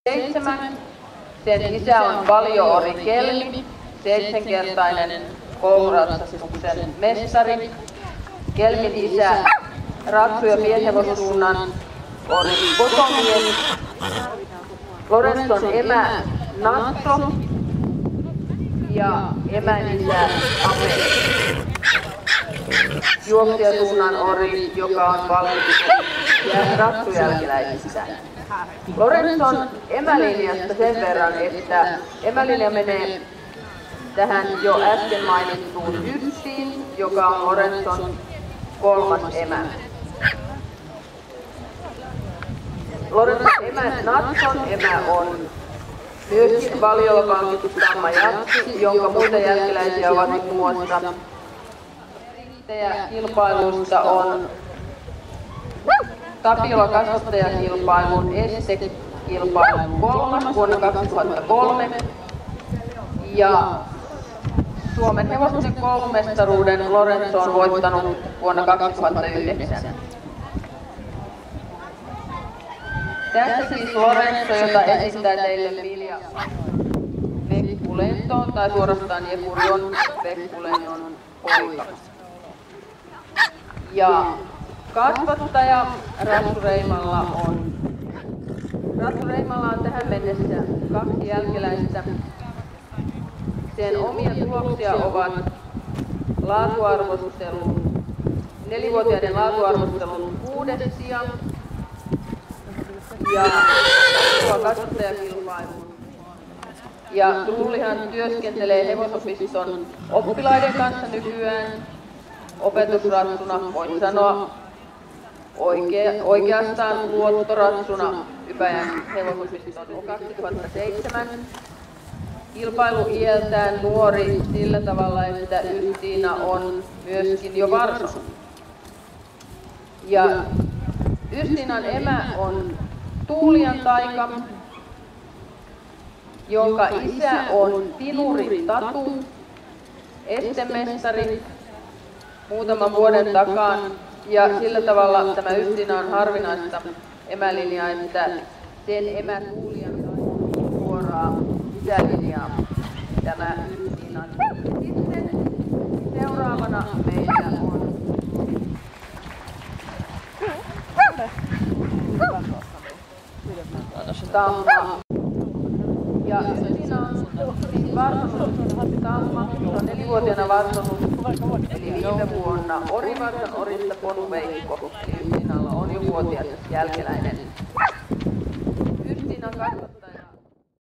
7. Sen isä on Valjo-Ori Kelmi, 7-kertainen kouluratsastuksen mestari. Kelmin isä ratsu- ja pienhevossuunnan on Botomies. Lorenzon emä Natso ja emän isä Ame. Juoksijasuunnan ori, joka on valmiiksi ratsujälkeläisistä. Lorenzon emälinjasta sen verran, että emälinja menee tähän jo äsken mainittuun Ystiin, joka on Lorenzon 3. emä. Lorenzon emä Natson emä on myöskin Valjolla kankittu Tamma Jatsi, jonka muita jälkeläisiä ovat muun muassa kilpailuista on Tapiola kasvattajakilpailun estekilpailun 3. vuonna 2003 ja Suomen hevosten koulumestaruuden Lorenzo on voittanut vuonna 2009. Tässä siis Lorenzo, jota esittää teille Vilja Vekkulentoon tai suorastaan Jepurion Vekkulennon poika. Ja kasvattaja Ratsu Reimalla on tähän mennessä 2 jälkeläistä. Sen omia tuloksia ovat laatuarvostelun, 4-vuotiaiden laatuarvostelun 6. sija ja kasvattajakilpailun. Ja Tullihan työskentelee hevosopiston oppilaiden kanssa nykyään opetusratsuna, voin sanoa oikeastaan luottoratsuna Ypäjän hevosopiston 2007. Kilpailu iältään nuori sillä tavalla, että Ystiina on myöskin jo varso. Ja Ystiinan emä on Tuulian Taika, jonka isä on Tinuri Tatu, estemestari muutaman vuoden takaa. Ja sillä tavalla tämä Ystiina on harvinaista emälinjaa, että sen emä Tuulian Taika suoraa isälinjaa tämä Ystiinan. Sitten seuraavana meillä on Tamma. Ja Ystiina on siis varsonut Tamma, se on 4-vuotiaana varsonut, eli viime vuonna Orivarsan Orista Ponuveikko. Ystiinalla on jo vuotias jälkeläinen. Ystiinan kasvattaja